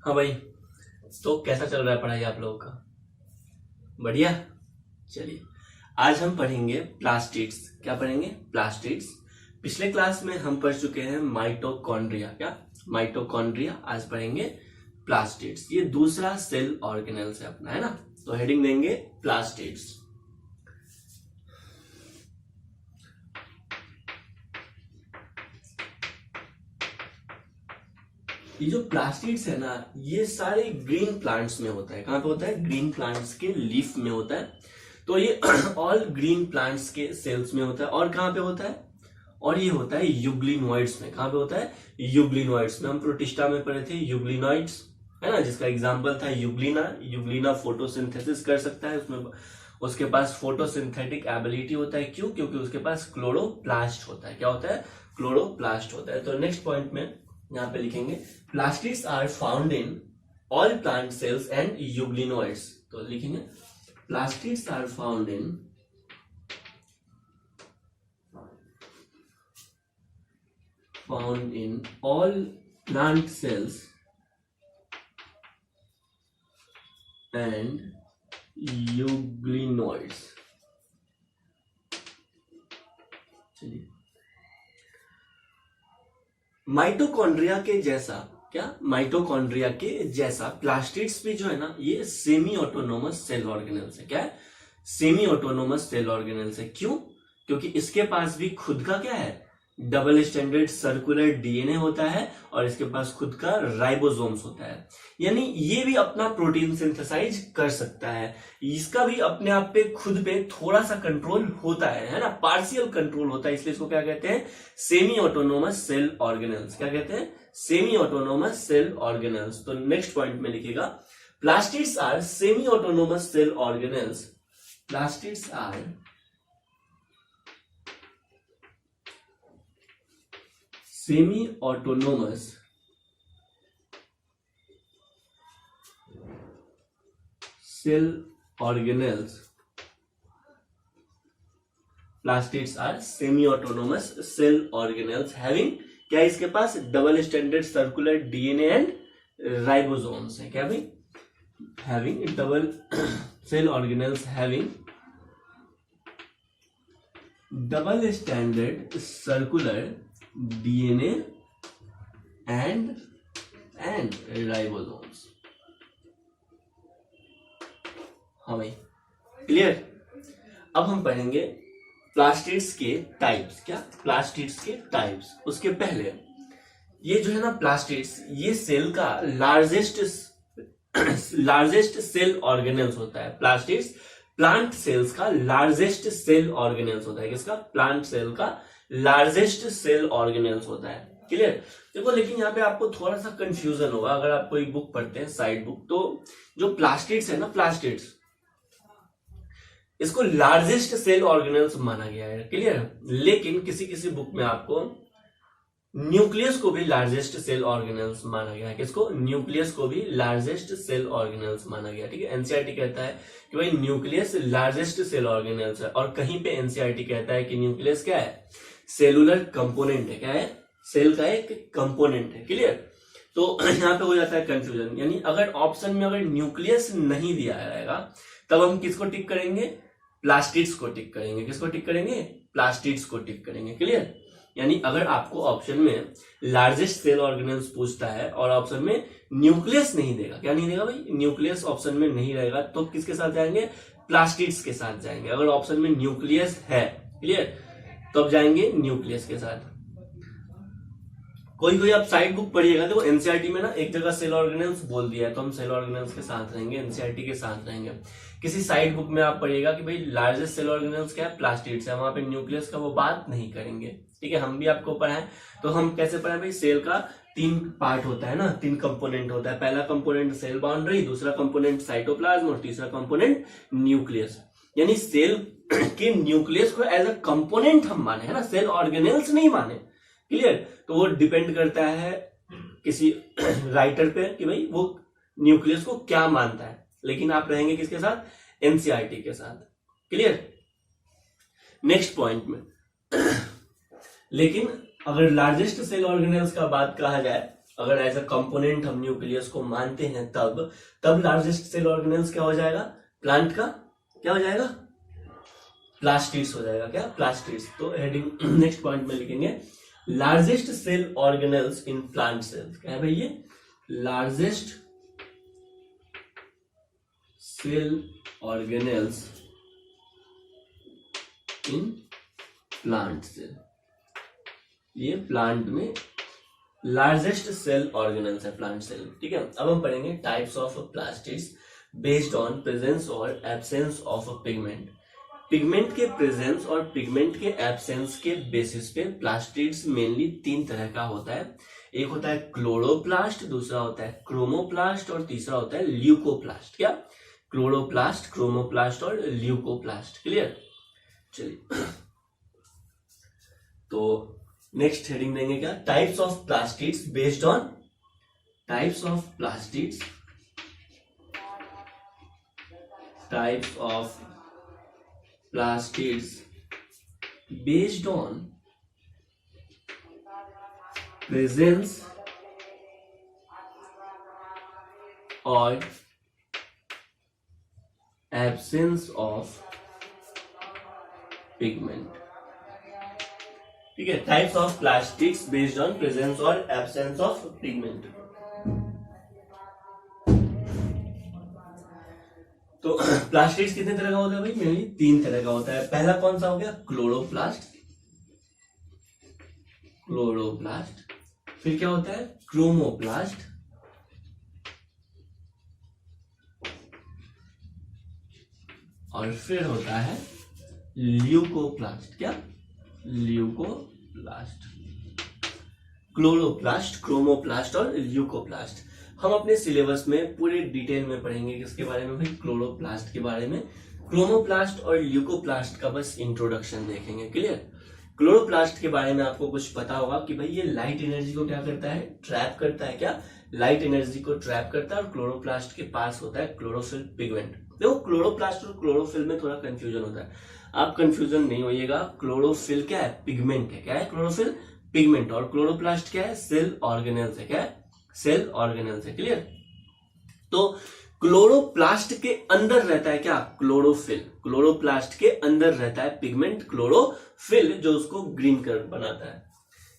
हाँ भाई, तो कैसा चल रहा है पढ़ाई आप लोगों का? बढ़िया। चलिए, आज हम पढ़ेंगे प्लास्टिड्स। क्या पढ़ेंगे? प्लास्टिड्स। पिछले क्लास में हम पढ़ चुके हैं माइटोकॉन्ड्रिया। क्या? माइटोकॉन्ड्रिया। आज पढ़ेंगे प्लास्टिड्स। ये दूसरा सेल ऑर्गेनेल्स है अपना, है ना? तो हेडिंग देंगे प्लास्टिड्स। ये जो प्लास्टिड्स है ना, ये सारे ग्रीन प्लांट्स में होता है। कहां पे होता है? ग्रीन प्लांट्स के लीफ में होता है। तो ये ऑल ग्रीन प्लांट्स के सेल्स में होता है। और कहां पे होता है? और ये होता है यूग्लिनोइड्स में। कहां पे होता है? यूग्लिनोइड्स में। हम प्रोटिस्टा में पढ़े थे यूग्लिनोइड्स, है ना, जिसका एग्जाम्पल था यूग्लिना। यूग्लिना फोटोसिंथेसिस कर सकता है, उसमें उसके पास फोटोसिंथेटिक एबिलिटी होता है। क्यों? क्योंकि उसके पास क्लोरोप्लास्ट होता है। क्या होता है? क्लोरोप्लास्ट होता है। तो नेक्स्ट पॉइंट में यहां पे लिखेंगे plastids are found in all plant cells and euglenoids. तो लिखेंगे plastids are found in all plant cells and euglenoids। चलिए, माइटोकॉन्ड्रिया के जैसा, क्या? माइटोकॉन्ड्रिया के जैसा प्लास्टिड्स भी जो है ना, ये सेमी ऑटोनोमस सेल ऑर्गेनेल्स है। क्या है? सेमी ऑटोनोमस सेल ऑर्गेनेल्स है। क्यों? क्योंकि इसके पास भी खुद का क्या है? डबल स्टैंडर्ड सर्कुलर डीएनए होता है और इसके पास खुद का राइबोसोम्स होता है। यानी ये भी अपना प्रोटीन सिंथेसाइज कर सकता है। इसका भी अपने आप पे खुद पे थोड़ा सा कंट्रोल होता है ना, पार्शियल कंट्रोल होता है। इसलिए इसको क्या कहते हैं? Semi autonomous cell organelles. क्या कहते हैं? Semi autonomous cell organelles. तो नेक्स्ट पॉइंट में लिखिएगा plastids are semi autonomous cell organelles. Plastids are semi autonomous cell organelles. Plastids are semi autonomous cell organelles having, क्या इसके पास? Double standard circular DNA and ribosomes है। क्या भाई? Having double cell organelles having double standard circular DNA and ribosomes. हाँ भाई, clear? अब हम पढ़ेंगे प्लास्टिड्स के टाइप्स। क्या? प्लास्टिड्स के टाइप्स। उसके पहले ये जो है ना प्लास्टिड्स, ये सेल का लार्जेस्ट सेल ऑर्गेनेल्स होता है। प्लास्टिड्स प्लांट सेल्स का लार्जेस्ट सेल ऑर्गेनेल्स होता है। किसका? प्लांट सेल का लार्जेस्ट सेल ऑर्गेनेल्स होता है। क्लियर? देखो, लेकिन यहाँ पे आपको थोड़ा सा कंफ्यूजन होगा अगर आप कोई बुक पढ़ते हैं, साइड बुक। तो जो प्लास्टिड्स है ना, प्लास्टिड्स, इसको लार्जेस्ट सेल ऑर्गेनेल्स माना गया है। क्लियर? लेकिन किसी किसी बुक में आपको न्यूक्लियस को भी लार्जेस्ट सेल ऑर्गेनेल्स माना गया है। किसको? न्यूक्लियस को भी लार्जेस्ट सेल ऑर्गेनेल्स माना गया। ठीक है? एनसीईआरटी कहता है कि भाई न्यूक्लियस लार्जेस्ट सेल ऑर्गेनेल्स है, और कहीं पे एनसीईआरटी कहता है कि न्यूक्लियस क्या है? सेलुलर कंपोनेंट है। क्या है? सेल का एक कंपोनेंट है। क्लियर? तो यहां पे हो जाता है कंफ्यूजन। यानी अगर ऑप्शन में अगर न्यूक्लियस नहीं दिया रहेगा तब हम किसको टिक करेंगे? प्लास्टिड्स को टिक करेंगे। किसको टिक करेंगे? प्लास्टिड्स को टिक करेंगे। क्लियर? यानी अगर आपको ऑप्शन में लार्जेस्ट सेल ऑर्गेनेल्स पूछता है और ऑप्शन में न्यूक्लियस नहीं देगा, क्या नहीं देगा भाई? न्यूक्लियस ऑप्शन में नहीं रहेगा, तो किसके साथ जाएंगे? प्लास्टिड्स के साथ जाएंगे। अगर ऑप्शन में न्यूक्लियस है, क्लियर, तो अब जाएंगे न्यूक्लियस के साथ। कोई कोई आप साइड बुक पढ़िएगा, देखो एनसीईआरटी में ना एक जगह सेल ऑर्गेनेल्स बोल दिया है तो हम सेल ऑर्गेनेल्स के साथ रहेंगे, एनसीईआरटी के साथ रहेंगे। किसी साइड बुक में आप पढ़िएगा कि भाई लार्जेस्ट सेल ऑर्गेनेल्स क्या है? प्लास्टिड्स है, वहां पे न्यूक्लियस का वो बात नहीं करेंगे। ठीक है? हम भी आपको पढ़ाएं तो हम कैसे पढ़ाएं भाई? सेल का 3 पार्ट होता है ना, 3 कंपोनेंट होता है। पहला कंपोनेंट सेल बाउंड्री, दूसरा कंपोनेंट साइटोप्लाज्म और तीसरा कंपोनेंट न्यूक्लियस। यानी सेल के न्यूक्लियस को एज अ कंपोनेंट हम माने, है ना, सेल ऑर्गेनेल्स नहीं माने। क्लियर? तो वो डिपेंड करता है किसी राइटर पे कि भाई वो न्यूक्लियस को क्या मानता है। लेकिन आप रहेंगे किसके साथ? एनसीईआरटी के साथ। क्लियर? नेक्स्ट पॉइंट में लेकिन अगर लार्जेस्ट सेल ऑर्गेनेल्स का बात कहा जाए, अगर एज अ कंपोनेंट हम न्यूक्लियस को मानते हैं तब लार्जेस्ट सेल ऑर्गेनेल्स क्या हो जाएगा, प्लांट का क्या हो जाएगा, प्लास्टिड्स हो जाएगा। क्या, प्लास्टिड्स। तो हेडिंग नेक्स्ट पॉइंट में लिखेंगे largest cell organelles in plant cells. क्या है भाई ये, largest cell organelles in plant cell. ये प्लांट में लार्जेस्ट सेल ऑर्गेनेल्स है प्लांट सेल। ठीक है, अब हम पढ़ेंगे types of plastids based on presence और एब्सेंस ऑफ पिगमेंट। पिगमेंट के प्रेजेंस और पिगमेंट के एब्सेंस के बेसिस पे प्लास्टिड्स मेनली 3 तरह का होता है। एक होता है क्लोरोप्लास्ट, दूसरा होता है क्रोमोप्लास्ट और तीसरा होता है ल्यूकोप्लास्ट। क्या, क्लोरोप्लास्ट, क्रोमोप्लास्ट और ल्यूकोप्लास्ट। क्लियर। चलिए तो नेक्स्ट हेडिंग देंगे क्या, types of plastids based on, types of plastids, types of plastids based on presence और एब्सेंस ऑफ पिगमेंट। ठीक है, types of plastics based on presence और एब्सेंस ऑफ पिगमेंट। तो प्लास्टिक्स कितने तरह का होता है भाई, मेनली 3 तरह का होता है। पहला कौन सा हो गया, क्लोरोप्लास्ट, क्लोरोप्लास्ट। फिर क्या होता है, क्रोमोप्लास्ट, और फिर होता है ल्यूकोप्लास्ट। क्या, ल्यूकोप्लास्ट। क्लोरोप्लास्ट, क्रोमोप्लास्ट और ल्यूकोप्लास्ट हम अपने सिलेबस में पूरे डिटेल में पढ़ेंगे। किसके बारे में भाई, क्लोरोप्लास्ट के बारे में। क्रोमोप्लास्ट और ल्यूकोप्लास्ट का बस इंट्रोडक्शन देखेंगे। क्लियर। क्लोरोप्लास्ट के बारे में आपको कुछ पता होगा कि भाई ये लाइट एनर्जी को क्या करता है, ट्रैप करता है। क्या, लाइट एनर्जी को ट्रैप करता है। और क्लोरोप्लास्ट के पास होता है क्लोरोफिल पिगमेंट। देखो क्लोरोप्लास्ट और क्लोरोफिल में थोड़ा कंफ्यूजन होता है, आप कंफ्यूजन नहीं होइएगा। क्लोरोफिल क्या है, पिगमेंट है। क्या है, क्लोरोफिल पिगमेंट। और क्लोरोप्लास्ट क्या है, सेल ऑर्गेनेल्स है। क्या है, सेल ऑर्गेनेल्स है। क्लियर। तो क्लोरोप्लास्ट के अंदर रहता है क्या, क्लोरोफिल। क्लोरोप्लास्ट के अंदर रहता है पिगमेंट क्लोरोफिल, जो उसको ग्रीन कलर बनाता है।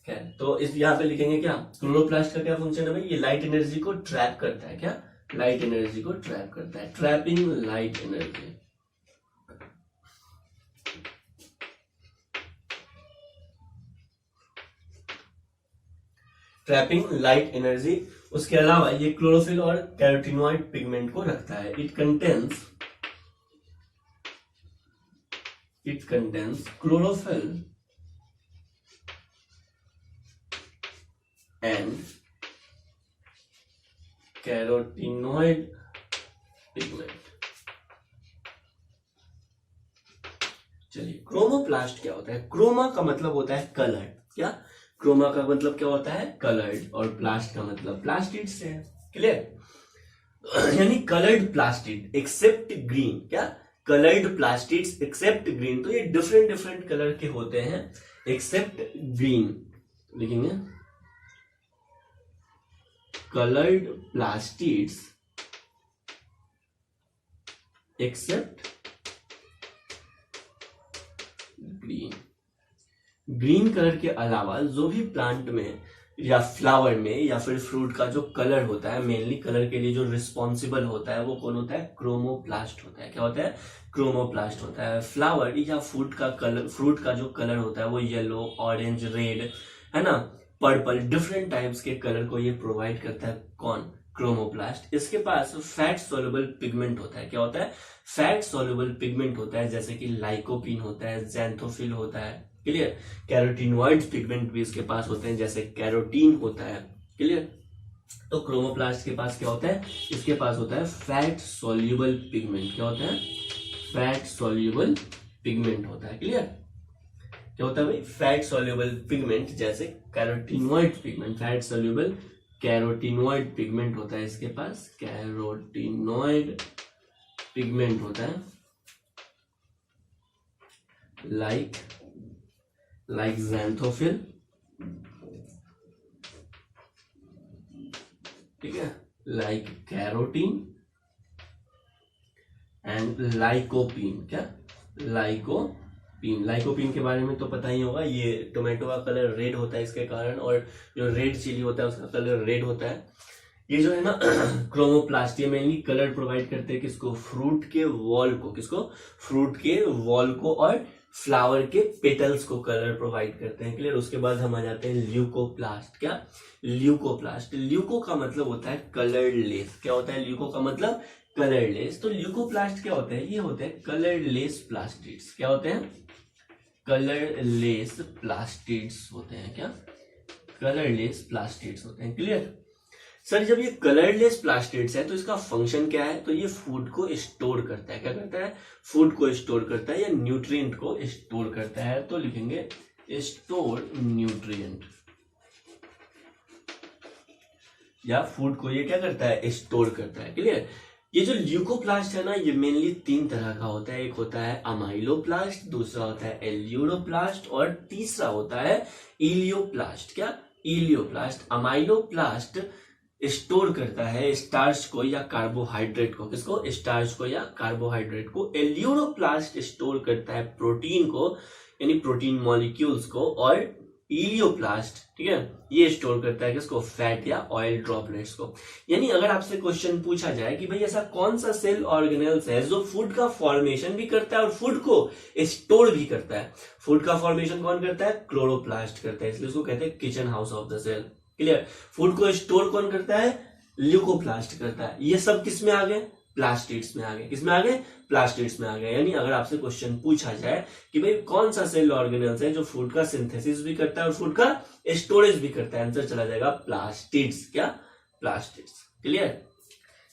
क्या है? तो इस यहां पे लिखेंगे क्या, क्लोरोप्लास्ट का क्या फंक्शन है भाई, ये लाइट एनर्जी को ट्रैप करता है। क्या, लाइट एनर्जी को ट्रैप करता है, trapping light energy. Trapping light energy. उसके अलावा ये क्लोरोफिल और कैरोटीनॉइड पिगमेंट को रखता है। It contains chlorophyll and carotenoid pigment. चलिए, क्रोमोप्लास्ट क्या होता है। क्रोमा का मतलब होता है कलर। क्या, क्रोमा का मतलब क्या होता है, कलर्ड। और प्लास्ट का मतलब प्लास्टिड से है। क्लियर। यानी कलर्ड प्लास्टिड एक्सेप्ट ग्रीन। क्या, कलर्ड प्लास्टिड्स एक्सेप्ट ग्रीन। तो ये डिफरेंट कलर के होते हैं एक्सेप्ट ग्रीन। लिखेंगे coloured plastids except green. Green colour के अलावा जो भी प्लांट में या फ्लावर में या फिर फ्रूट का जो कलर होता है, मेनली कलर के लिए जो रिस्पॉन्सिबल होता है वो कौन होता है, क्रोमोप्लास्ट होता है। क्या होता है, क्रोमोप्लास्ट होता है। फ्लावर या फ्रूट का जो कलर होता है वो येलो, ऑरेंज, रेड, है ना, पर्पल, डिफरेंट टाइप्स के कलर को ये प्रोवाइड करता है। कौन, क्रोमोप्लास्ट। इसके पास फैट सोल्यूबल पिगमेंट होता है। क्या होता है, फैट सोल्यूबल पिगमेंट होता है, जैसे कि लाइकोपीन होता है, ज़ैंथोफिल होता है। क्लियर। कैरोटीनॉइड पिगमेंट भी इसके पास होते हैं, जैसे कैरोटीन होता है। क्लियर। तो क्रोमोप्लास्ट के पास क्या होता है, इसके पास होता है फैट सोल्यूबल पिगमेंट। क्या होता है, फैट सोल्यूबल पिगमेंट होता है। क्लियर। क्या होता है भाई, फैट सोल्यूबल पिगमेंट, जैसे carotenoid pigment, fat soluble carotenoid pigment होता है इसके पास, कैरोटीनॉइड पिगमेंट होता है। लाइक ज़ैंथोफिल, ठीक है, लाइक कैरोटीन एंड लाइकोपीन। क्या? लाइकोपीन के बारे में तो पता ही होगा, ये टोमेटो का कलर रेड होता है इसके कारण, और जो रेड चिली होता है उसका कलर रेड होता है। ये जो है ना क्रोमोप्लास्ट, ये मेनली कलर प्रोवाइड करते हैं किसको? फ्रूट के वॉल को। किसको? फ्रूट के वॉल को और फ्लावर के पेटल्स को कलर प्रोवाइड करते हैं। क्लियर? उसके बाद हम आ जाते हैं ल्यूकोप्लास्ट। क्या? ल्यूकोप्लास्ट। ल्यूको का मतलब होता है कलरलेस। क्या होता है ल्यूको का मतलब? कलरलेस। तो ल्यूकोप्लास्ट क्या होता है? ये होते हैं कलरलेस प्लास्टिड्स। क्या होते हैं? कलरलेस प्लास्टिड्स होते हैं। क्या? कलरलेस प्लास्टिड्स होते हैं। क्लियर? सर जब ये कलरलेस प्लास्टिड्स है तो इसका फंक्शन क्या है? तो ये फूड को स्टोर करता है। क्या करता है? फूड को स्टोर करता है या न्यूट्रिएंट को स्टोर करता है। तो लिखेंगे स्टोर न्यूट्रिएंट, या फूड को ये क्या करता है? स्टोर करता है। क्लियर? ये जो ल्यूकोप्लास्ट है ना, ये मेनली 3 तरह का होता है। एक होता है अमाइलोप्लास्ट, दूसरा होता है एल्यूरोप्लास्ट, और तीसरा होता है इलियोप्लास्ट। क्या? इलियोप्लास्ट। अमाइलोप्लास्ट स्टोर करता है स्टार्च को या कार्बोहाइड्रेट को। किसको? स्टार्च को या कार्बोहाइड्रेट को। एल्यूरोप्लास्ट स्टोर करता है प्रोटीन को, यानी प्रोटीन मॉलिक्यूल्स को। और इलियोप्लास्ट, ठीक है, ये स्टोर करता है किसको? फैट या ऑयल ड्रॉपलेट्स को। यानी अगर आपसे क्वेश्चन पूछा जाए कि भाई ऐसा कौन सा सेल ऑर्गेनेल्स है जो फूड का फॉर्मेशन भी करता है और फूड को स्टोर भी करता है? फूड का फॉर्मेशन कौन करता है? क्लोरोप्लास्ट करता है, इसलिए उसको कहते हैं kitchen house of the cell. Clear? Food को स्टोर कौन करता है? ल्यूकोप्लास्ट करता है। ये सब किस में आ गए? प्लास्टिड्स में आ गए। किस में आ गए? प्लास्टिड्स में आ गए। यानी अगर आपसे क्वेश्चन पूछा जाए कि भाई कौन सा सेल ऑर्गेनेल्स है जो फूड का सिंथेसिस भी करता है और फूड का स्टोरेज भी करता है, आंसर चला जाएगा प्लास्टिड्स। क्या? प्लास्टिड्स। क्लियर?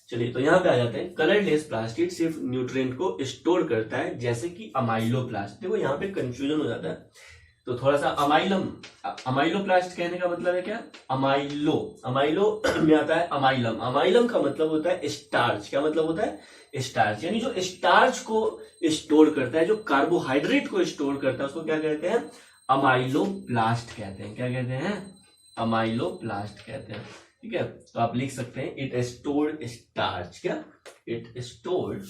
चलिए तो यहां पे आ जाते हैं। कलरलेस प्लास्टिड सिर्फ न्यूट्रिएंट को स्टोर करता है, जैसे कि अमाइलोप्लास्ट। देखो यहाँ पे कंफ्यूजन हो जाता है, तो थोड़ा सा अमाइलोप्लास्ट कहने का मतलब है क्या? अमाइलो में आता है अमाइलम। अमाइलम का मतलब होता है स्टार्च। क्या मतलब होता है? स्टार्च। यानी जो स्टार्च को स्टोर करता है, जो कार्बोहाइड्रेट को स्टोर करता है, उसको क्या कहते हैं? अमाइलोप्लास्ट कहते हैं। क्या कहते हैं? अमाइलोप्लास्ट कहते हैं। ठीक है, तो आप लिख सकते हैं इट स्टोर्ड स्टार्च। क्या? इट स्टोर्ड,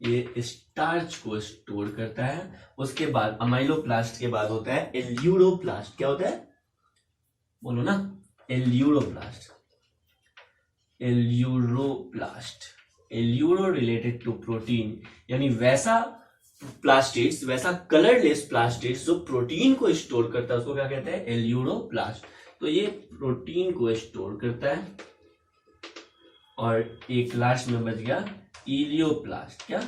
ये स्टार्च को स्टोर करता है। उसके बाद अमाइलोप्लास्ट के बाद होता है एल्यूरोप्लास्ट। क्या होता है? बोलो ना। Aleuroplast. Aleuroplast, aleuro related to protein, यानी वैसा प्लास्टिड्स, वैसा कलरलेस प्लास्टिड्स जो प्रोटीन को स्टोर करता है, उसको क्या कहते हैं? एल्यूरोप्लास्ट। तो ये प्रोटीन को स्टोर करता है। और एक लास्ट में बच गया इलियोप्लास्ट। क्या?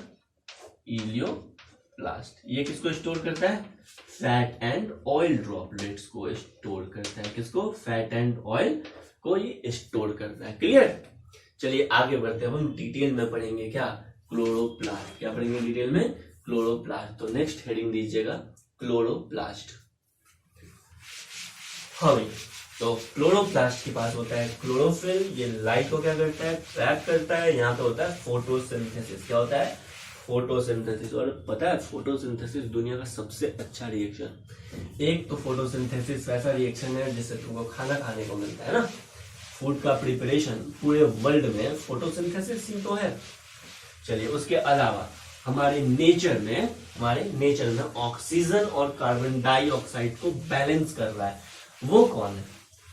इलियोप्लास्ट। ये किसको स्टोर करता है? फैट एंड ऑयल ड्रॉपलेट्स को स्टोर करता है। किसको? फैट एंड ऑयल को ये स्टोर करता है। क्लियर? चलिए आगे बढ़ते हैं। हम डिटेल में पढ़ेंगे क्या? क्लोरोप्लास्ट। क्या पढ़ेंगे डिटेल में? क्लोरोप्लास्ट। तो नेक्स्ट हेडिंग दीजिएगा क्लोरोप्लास्ट। हाँ भाई, तो क्लोरोप्लास्ट के पास होता है क्लोरोफिल। ये लाइट को क्या करता है? ट्रैप करता है। यहाँ पे होता है फोटोसिंथेसिस। क्या होता है? फोटोसिंथेसिस। और पता है फोटोसिंथेसिस दुनिया का सबसे अच्छा रिएक्शन। एक तो फोटोसिंथेसिस वैसा रिएक्शन है जिससे तुमको खाना खाने को मिलता है ना। फूड का प्रिपरेशन पूरे वर्ल्ड में फोटोसिंथेसिस ही तो है। चलिए उसके अलावा हमारे नेचर में ऑक्सीजन और कार्बन डाइऑक्साइड को बैलेंस कर रहा है, वो कौन है?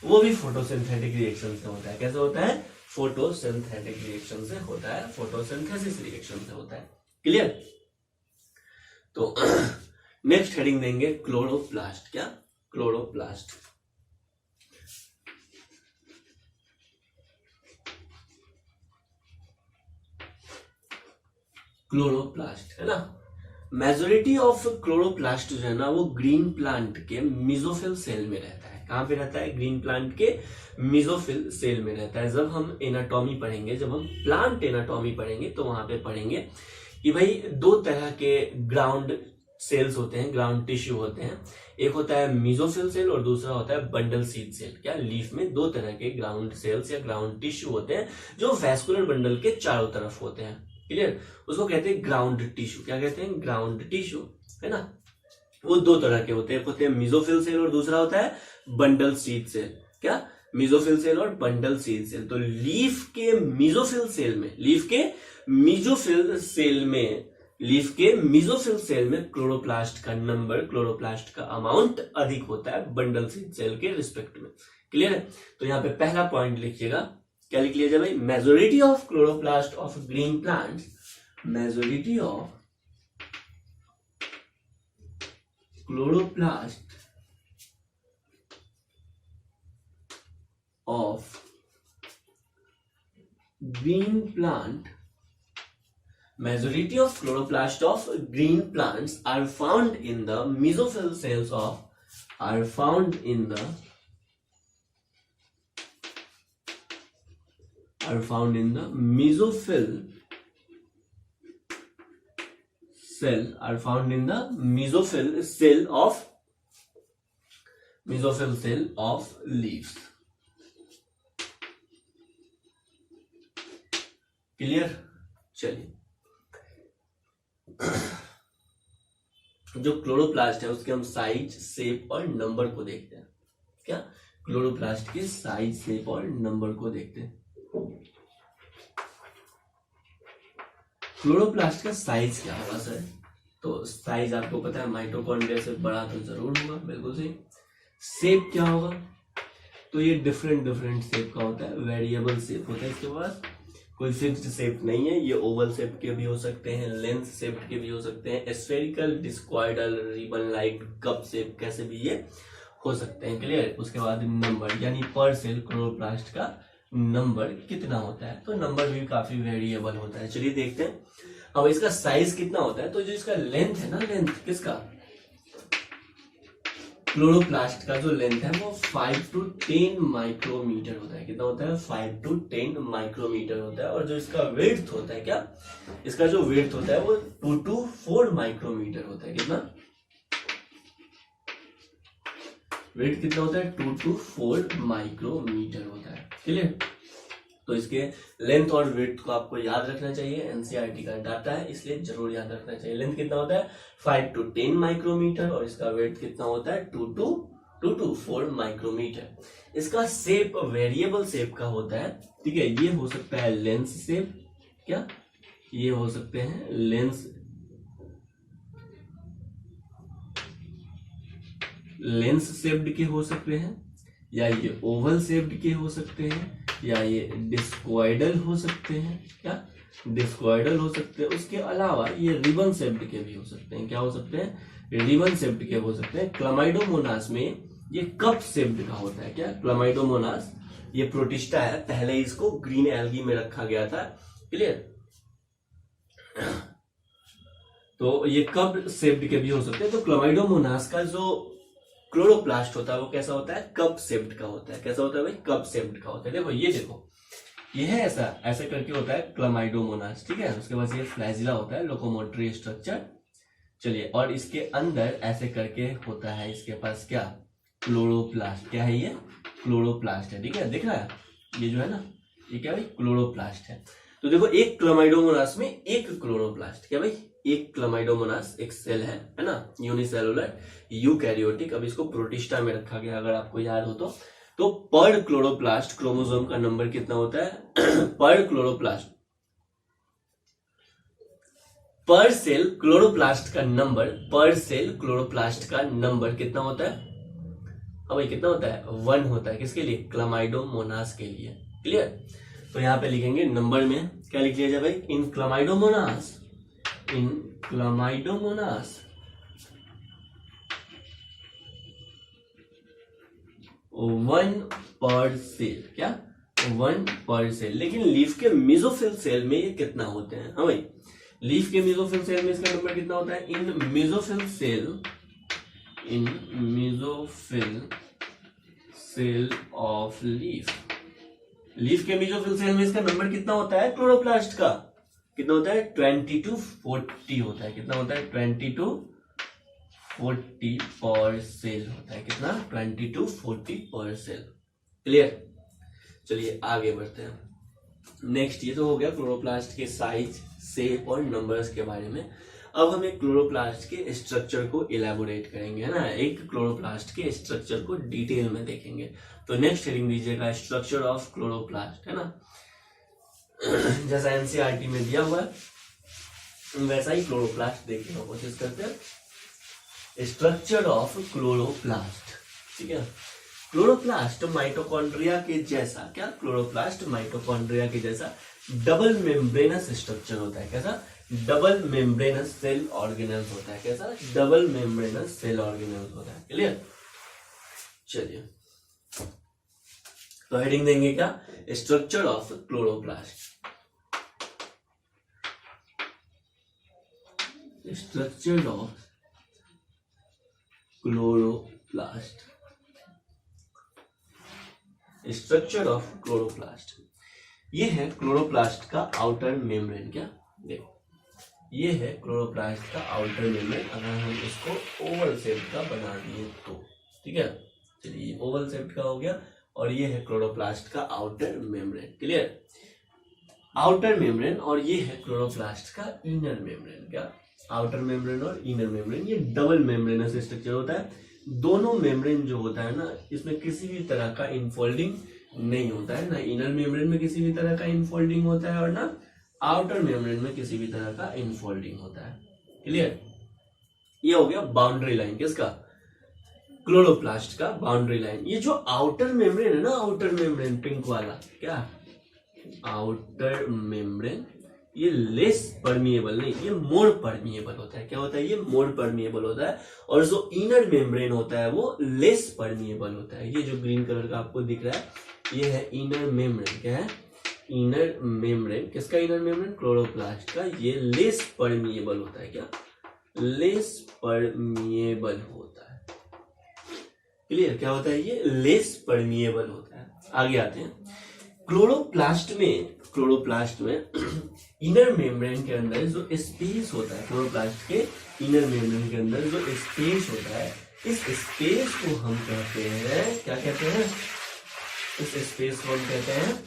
वो भी फोटोसिंथेटिक रिएक्शन से होता है। कैसे होता है? फोटोसिंथेटिक रिएक्शन से होता है, फोटोसिंथेसिस रिएक्शन से होता है। क्लियर? तो नेक्स्ट हेडिंग देंगे क्लोरोप्लास्ट। क्या? क्लोरोप्लास्ट। क्लोरोप्लास्ट है ना। मेजोरिटी ऑफ क्लोरोप्लास्ट जो है ना वो ग्रीन प्लांट के मिजोफिल सेल में रहता है। कहां पे रहता है? ग्रीन प्लांट के मिजोफिल सेल में रहता है। जब हम एनाटॉमी पढ़ेंगे, जब हम प्लांट एनाटॉमी पढ़ेंगे, तो वहां पे पढ़ेंगे कि भाई 2 तरह के ग्राउंड सेल्स होते हैं, ग्राउंड टिश्यू होते हैं। एक होता है मिजोफिल सेल और दूसरा होता है बंडल सीड सेल। क्या? लीफ में 2 तरह के ग्राउंड सेल्स या ग्राउंड टिश्यू होते हैं जो वैस्कुलर बंडल के चारों तरफ होते हैं। क्लियर? उसको कहते हैं ग्राउंड टिश्यू। क्या कहते हैं? ग्राउंड टिश्यू, है ना। वो 2 तरह के होते हैं, एक होते हैं मिजोफिल सेल और दूसरा होता है बंडल सीड सेल। क्या, मेसोफिल सेल और बंडल सीड सेल। तो लीफ के मेसोफिल सेल में क्लोरोप्लास्ट का नंबर, क्लोरोप्लास्ट का अमाउंट अधिक होता है बंडल सीड सेल के रिस्पेक्ट में। क्लियर है? तो यहाँ पे पहला पॉइंट लिखिएगा, क्या लिख लीजिए भाई, majority of chloroplast of green plants, majority of chloroplast of green plant, majority of chloroplast of green plants are found in the mesophyll cells of, are found in the mesophyll cell, are found in the mesophyll cell of leaves। Clear? चलिए, जो chloroplast है उसके हम size, shape और number को देखते हैं। क्या, क्लोरोप्लास्ट के साइज, शेप और नंबर को देखते हैं। क्लोरोप्लास्ट का साइज क्या होगा सर? तो साइज आपको पता है माइटोकॉन्ड्रिया से बड़ा तो जरूर होगा, बिल्कुल सही। शेप क्या होगा? तो ये डिफरेंट शेप का होता है, वेरिएबल शेप होता है इसके पास, कोई फिक्स्ड शेप नहीं है। ये ओवल शेप के भी हो सकते हैं, लेंस शेप के भी हो सकते हैं, spherical, discoidal, ribbon like, cup shape, कैसे भी ये हो सकते हैं। क्लियर? उसके बाद नंबर, यानी पर सेल क्लोरोप्लास्ट का नंबर कितना होता है, तो नंबर भी काफी वेरिएबल होता है। चलिए देखते हैं। अब इसका साइज कितना होता है, तो जो इसका लेंथ है ना, लेंथ किसका, क्लोरोप्लास्ट का जो लेंथ है वो 5 to 10 माइक्रोमीटर होता है। कितना होता है? 5 to 10 माइक्रोमीटर होता है। और जो इसका विड्थ होता है, क्या, इसका जो विड्थ होता है वो 2 to 4 माइक्रोमीटर होता है। कितना विड्थ कितना होता है? 2 to 4 माइक्रोमीटर होता है। क्लियर? तो इसके लेंथ और विड्थ को आपको याद रखना चाहिए, एनसीईआरटी का डाटा है इसलिए जरूर याद रखना चाहिए। लेंथ कितना होता है? 5 to 10 माइक्रोमीटर और इसका विड्थ कितना होता है? 2 to 4 माइक्रोमीटर। इसका शेप वेरिएबल शेप का होता है, ठीक है। ये हो सकता है लेंस शेप, क्या, ये हो सकते हैं लेंस शेप्ड के हो सकते हैं, या ये ओवल शेप्ड के हो सकते हैं, या ये डिस्क्वाइडल हो सकते हैं, क्या, डिस्क्वाइडल हो सकते हैं। उसके अलावा ये रिबन शेप्ड के भी हो सकते हैं। क्या हो सकते हैं? रिबन शेप्ड के हो सकते हैं। क्लामाइडोमोनास में ये कप शेप्ड का होता है। क्या, क्लामाइडोमोनास ये प्रोटिस्टा है, पहले इसको ग्रीन एल्गी में रखा गया था। क्लियर? तो ये कप शेप्ड के भी हो सकते हैं। तो क्लामाइडोमोनास का जो क्लोरोप्लास्ट होता है वो कैसा होता है? कप शेप्ड का होता है। कैसा होता है भाई? कप शेप्ड का होता है। देखो ये देखो, ये है ऐसा करके होता है क्लामाइडोमोनास, ठीक है। उसके बाद ये फ्लैजिला होता है, लोकोमोटरी स्ट्रक्चर। चलिए, और इसके अंदर ऐसे करके होता है इसके पास क्या? क्लोरोप्लास्ट। क्या है ये? क्लोरोप्लास्ट है, ठीक है। दिख रहा है ये जो है ना, ये क्या भाई? क्लोरोप्लास्ट है। तो देखो, एक क्लामाइडोमोनास में एक क्लोरोप्लास्ट, क्या भाई? एक क्लामाइडोमोनास एक सेल है ना, यूनिसेलुलर यूकैरियोटिक। अब इसको प्रोटिस्टा में रखा गया, अगर आपको याद हो तो पर क्लोरोप्लास्ट क्रोमोसोम का नंबर कितना होता है? पर क्लोरोप्लास्ट, पर सेल क्लोरोप्लास्ट का नंबर, पर सेल क्लोरोप्लास्ट का नंबर कितना होता है? अब भाई कितना होता है? 1 होता है। किसके लिए? क्लामाइडोमोनास के लिए। क्लियर? तो यहां पे लिखेंगे नंबर में, क्या लिख लिया जाए भाई? इन क्लामाइडोमोनास 1 पर सेल, क्या, 1 पर सेल। लेकिन लीफ के मेसोफिल सेल में ये कितना होते हैं? हाँ भाई, लीफ के मेसोफिल सेल में इसका नंबर कितना होता है? In mesophyll cell of leaf, leaf के मेसोफिल सेल में इसका नंबर कितना होता है? क्लोरोप्लास्ट का कितना होता है? 20 to 40 होता है। कितना होता है? 20 to 40 पर सेल होता है। कितना? 20 to 40 पर सेल। क्लियर? चलिए आगे बढ़ते हैं। नेक्स्ट, ये तो हो गया क्लोरोप्लास्ट के साइज, शेप और नंबर्स के बारे में। अब हम एक क्लोरोप्लास्ट के स्ट्रक्चर को इलेबोरेट करेंगे, है ना, एक क्लोरोप्लास्ट के स्ट्रक्चर को डिटेल में देखेंगे। तो नेक्स्ट हेडिंग दीजिएगा स्ट्रक्चर ऑफ क्लोरोप्लास्ट, है ना, जैसा एनसीईआरटी में दिया हुआ है वैसा ही क्लोरोप्लास्ट देखने की कोशिश करते हैं। स्ट्रक्चर ऑफ क्लोरोप्लास्ट, ठीक है। क्लोरोप्लास्ट माइटोकॉन्ड्रिया के जैसा, क्या, क्लोरोप्लास्ट माइटोकॉन्ड्रिया के जैसा डबल मेम्ब्रेनस स्ट्रक्चर होता है। कैसा? डबल मेम्ब्रेनस सेल ऑर्गेनेल्स होता है। कैसा? डबल मेम्ब्रेनस सेल ऑर्गेनेल्स होता है। क्लियर? चलिए, तो हेडिंग देंगे क्या? Structure of chloroplast. Structure of chloroplast. Structure of chloroplast, ये है क्लोरोप्लास्ट का आउटर मेम्ब्रेन। क्या? देखो, ये है क्लोरोप्लास्ट का आउटर मेम्ब्रेन। अगर हम इसको ओवल शेप का बना दिए तो, ठीक है, चलिए ओवल शेप का हो गया। और ये है क्लोरोप्लास्ट का outer membrane. Clear? Outer membrane, और ये है क्लोरोप्लास्ट का इनर मेम्ब्रेन। क्या? आउटर मेम्ब्रेन और इनर मेम्ब्रेन, ये डबल मेम्ब्रेनस स्ट्रक्चर होता है। दोनों मेम्ब्रेन जो होता है ना, इसमें किसी भी तरह का इनफोल्डिंग नहीं होता है, ना इनर मेम्ब्रेन में किसी भी तरह का इनफोल्डिंग होता है और ना आउटर मेम्ब्रेन में किसी भी तरह का इनफोल्डिंग होता है। क्लियर? ये हो गया बाउंड्री लाइन किसका? क्लोरोप्लास्ट का बाउंड्री लाइन। ये जो आउटर मेम्ब्रेन है ना, आउटर मेम्ब्रेन पिंक वाला, क्या, आउटर मेम्ब्रेन, ये लेस परमिएबल नहीं, ये मोर परमिएबल होता है। क्या होता है? ये मोर परमिएबल होता है। और जो इनर मेम्ब्रेन होता है वो लेस परमिएबल होता है। ये जो ग्रीन कलर का आपको दिख रहा है, ये है इनर मेम्ब्रेन। क्या है? Inner membrane. किसका इनर मेम्ब्रेन? क्लोरोप्लास्ट का। ये लेस परमिएबल होता है। क्या? लेस परमिएबल होता है। क्लियर? क्या होता है? ये लेस परमिएबल होता है। आगे आते हैं। क्लोरोप्लास्ट में इनर मेम्ब्रेन के अंदर जो स्पेस होता है, क्लोरोप्लास्ट के इनर मेम्ब्रेन के अंदर जो स्पेस होता है, इस स्पेस को हम कहते हैं, क्या कहते हैं? इस स्पेस को हम कहते हैं,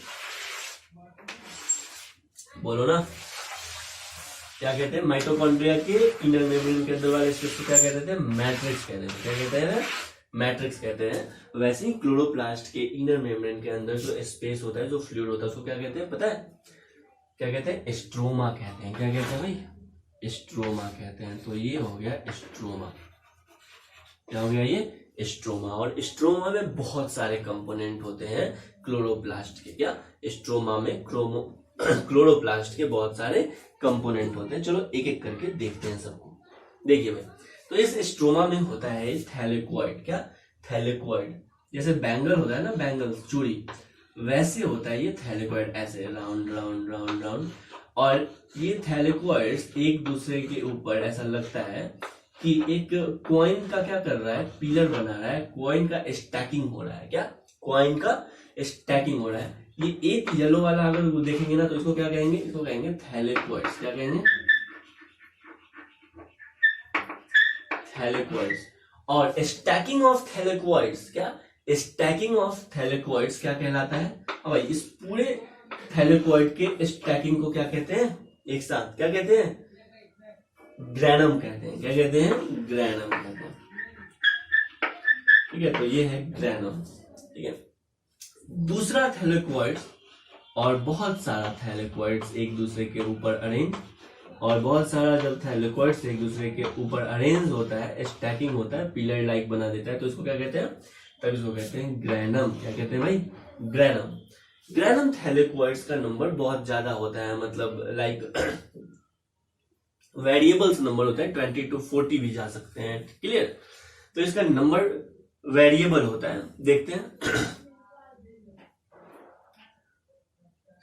बोलो ना, क्या कहते हैं? माइटोकॉन्ड्रिया के इनर मेम्ब्रेन के अंदर वाले स्पेस को क्या कहते हैं? मैट्रिक्स कहते हैं। क्या कहते हैं? मैट्रिक्स कहते हैं। वैसे ही क्लोरोप्लास्ट के इनर मेम्ब्रेन के अंदर जो स्पेस होता है, जो फ्लूइड होता है, उसको क्या कहते हैं पता है? क्या कहते हैं? स्ट्रोमा कहते हैं। क्या कहते हैं भाई? स्ट्रोमा कहते हैं। तो ये हो गया स्ट्रोमा। क्या हो गया? ये स्ट्रोमा। और स्ट्रोमा में बहुत सारे कंपोनेंट होते हैं क्लोरोप्लास्ट के। क्या? स्ट्रोमा में क्लोरोप्लास्ट के बहुत सारे कंपोनेंट होते हैं। चलो एक एक करके देखते हैं सबको। देखिए भाई, तो इस स्ट्रोमा में होता है थैलेकोइड। क्या? थैलेकोइड। जैसे बैंगल होता है ना, बैंगल, चूड़ी, वैसे होता है ये थैलेकोइड, ऐसे राउंड राउंड राउंड राउंड। और ये थैलेकोइड्स एक दूसरे के ऊपर ऐसा लगता है कि एक कॉइन का क्या कर रहा है? पिलर बना रहा है। कॉइन का स्टैकिंग हो रहा है। क्या? कॉइन का स्टैकिंग हो रहा है। ये एक येलो वाला अगर वो देखेंगे ना, तो इसको क्या कहेंगे? इसको कहेंगे थैलेकोइड्स। क्या कहेंगे? थैलेकोइड्स। और स्टैकिंग ऑफ थैलेकोइड्स, क्या, स्टैकिंग ऑफ थैलेकोइड्स क्या कहलाता है? भाई, इस पूरे थैलेकोइड के स्टैकिंग को क्या कहते हैं? एक साथ क्या कहते हैं? ग्रैनम कहते हैं। क्या कहते हैं? ग्रैनम कहते हैं। ठीक है, तो ये है ग्रैनम। ठीक है, दूसरा थैलेकोइड्स, और बहुत सारा थैलेकोइड्स एक दूसरे के ऊपर अरेंज, और बहुत सारा जब थैलेकोइड्स एक दूसरे के ऊपर अरेंज होता है, स्टैकिंग होता है, पिलर लाइक बना देता है, तो इसको क्या कहते हैं? तब इसको कहते हैं ग्रैनम। क्या कहते हैं भाई? ग्रैनम। ग्रैनम थैलेकोइड्स का नंबर बहुत ज्यादा होता है, मतलब लाइक वेरिएबल्स नंबर होता है, 20 to 40 भी जा सकते हैं। क्लियर? तो इसका नंबर वेरिएबल होता है। देखते हैं,